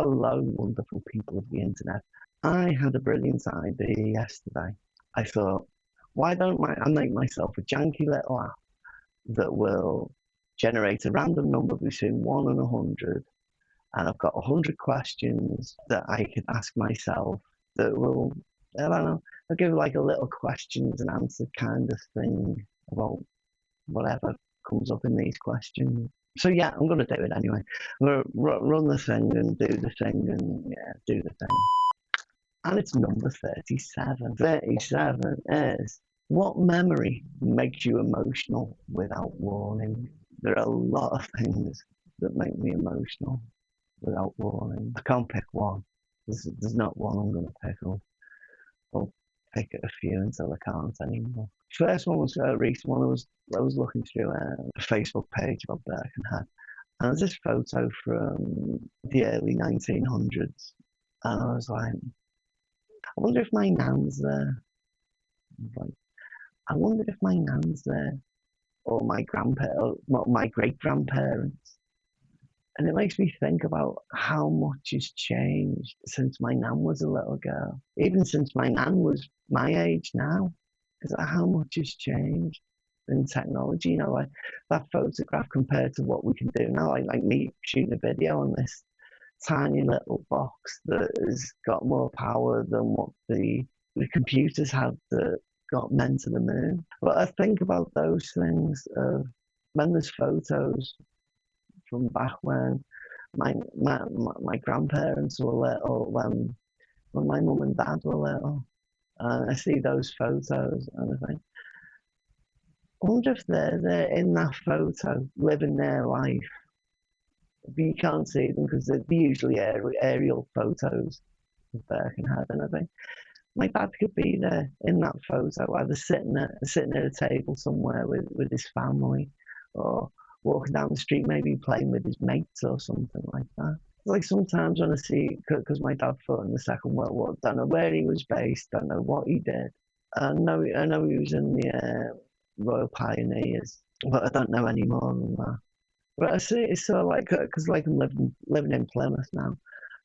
Hello, wonderful people of the internet. I had a brilliant idea yesterday. I thought, why don't I make myself a janky little app that will generate a random number between 1 and 100, and I've got 100 questions that I can ask myself that will, I don't know, I'll give like a little questions and answer kind of thing about whatever comes up in these questions. So yeah, I'm going to do it anyway. I'm going to run the thing and do the thing and yeah, do the thing. And it's number 37. 37 is, what memory makes you emotional without warning? There are a lot of things that make me emotional without warning. I can't pick one. There's not one I'm going to pick. I'll pick a few until I can't anymore. First one was a recent one. I was looking through a Facebook page about Birkenhead, and there's this photo from the early 1900s, and I was like, I wonder if my nan's there. Like, I wonder if my nan's there, or my grandparents, or my great grandparents. And it makes me think about how much has changed since my nan was a little girl, even since my nan was my age now. Because how much has changed in technology, like that photograph compared to what we can do now, like me shooting a video on this tiny little box that has got more power than what the computers had that got men to the moon. But I think about those things of when there's photos from back when my grandparents were little, when my mum and dad were little. I see those photos and I think, I wonder if they're there in that photo, living their life. But you can't see them because they're usually aerial photos of Birkenhead. And I think my dad could be there in that photo, either sitting at a table somewhere with his family, or walking down the street, maybe playing with his mates or something like that. Like sometimes when I see, because my dad fought in the Second World War, don't know where he was based, don't know what he did. I know he was in the Royal Pioneers, but I don't know any more than that. But I see it's sort of like, because like I'm living in Plymouth now,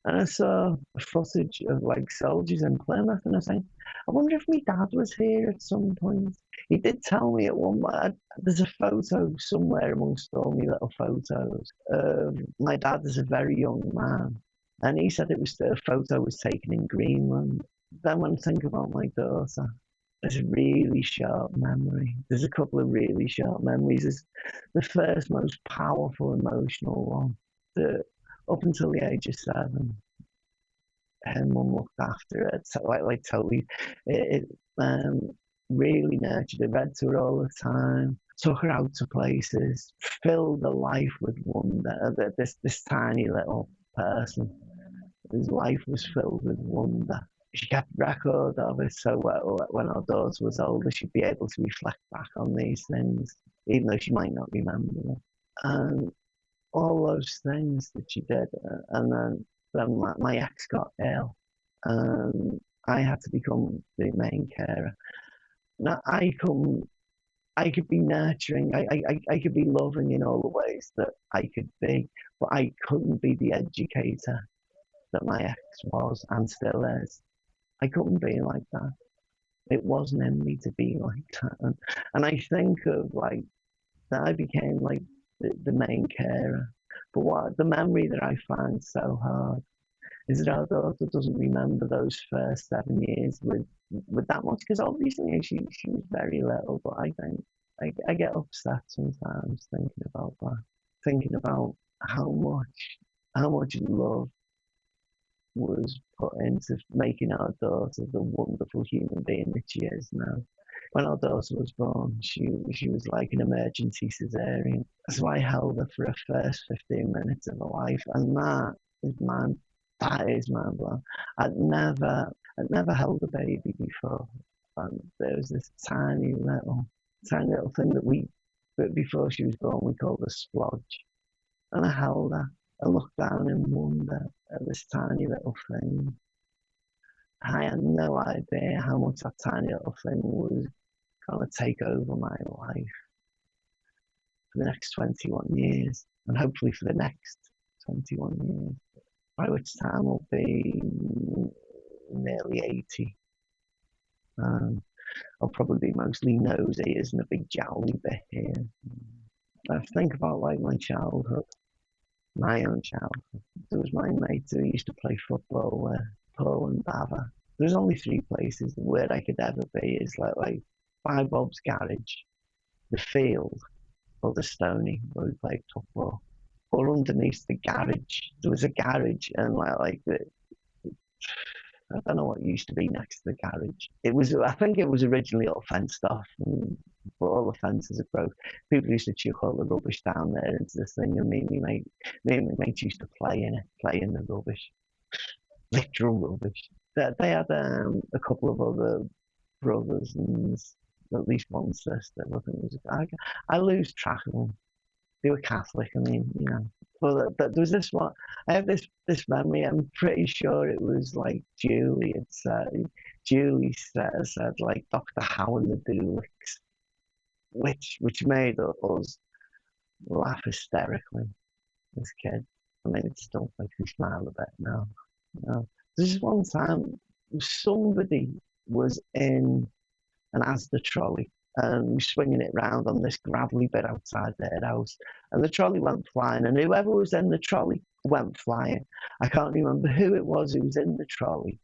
and I saw footage of like soldiers in Plymouth, and I was saying, I wonder if my dad was here at some point. He did tell me at one point, there's a photo somewhere amongst all my little photos of my dad as a very young man. And he said the photo was taken in Greenland. Then when I think about my daughter, there's a really sharp memory. There's a couple of really sharp memories. There's the first most powerful emotional one that up until the age of 7, her mum looked after her, like totally, it really nurtured her, read to her all the time, took her out to places, filled her life with wonder. This tiny little person, his life was filled with wonder. She kept record of it, so when our daughter was older, she'd be able to reflect back on these things, even though she might not remember them. And all those things that she did, and then my ex got ill, and I had to become the main carer. Now I could be nurturing, I could be loving in all the ways that I could be, but I couldn't be the educator that my ex was and still is. I couldn't be like that. It wasn't in me to be like that. And I think of like that I became like the main carer. But what the memory that I find so hard is that our daughter doesn't remember those first 7 years with that much, because obviously she was very little. But I think I get upset sometimes thinking about that, thinking about how much love was put into making our daughter the wonderful human being that she is now. When our daughter was born, she was like an emergency cesarean. So I held her for her first 15 minutes of her life, and that is mind blowing. I'd never held a baby before. And there was this tiny little thing that before she was born we called a splodge. And I held her and looked down in wonder at this tiny little thing. I had no idea how much that tiny little thing was going to take over my life for the next 21 years, and hopefully for the next 21 years. by which time I'll be nearly 80. I'll probably be mostly nose ears and a big jowly bit here. I think about like my childhood, my own childhood. There was my mate who used to play football with, Paul and Bava. There's only three places where I could ever be. Is like Five Bob's garage, the field, or the Stony where we played football. Or underneath the garage, there was a garage, and I don't know what used to be next to the garage. I think it was originally all fenced off, but all the fences are broke. People used to chuck all the rubbish down there into the thing, and me and my mates used to play in it, play in the rubbish, literal rubbish. They had a couple of other brothers and at least one sister. I think it was. I lose track of them. They were Catholic. I mean, you know. But there was this one. I have this memory. I'm pretty sure it was like Julie had said. Julie said like Dr. Howe and the Doolics, which made us laugh hysterically as kids. I mean, it still makes me smile a bit now. You know. There's one time somebody was in an Asda trolley and swinging it round on this gravelly bit outside their house. And the trolley went flying, and whoever was in the trolley went flying. I can't remember who it was who was in the trolley.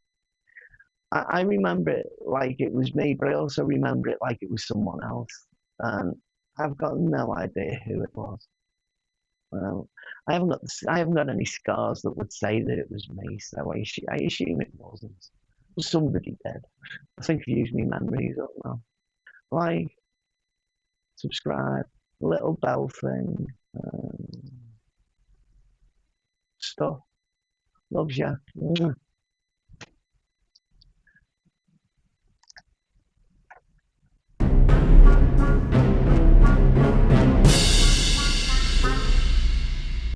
I remember it like it was me, but I also remember it like it was someone else. And I've got no idea who it was. Well, I haven't got any scars that would say that it was me, so I assume it wasn't. Somebody did. I think I've used my memories up now. Like, subscribe, little bell thing, stuff. Loves you.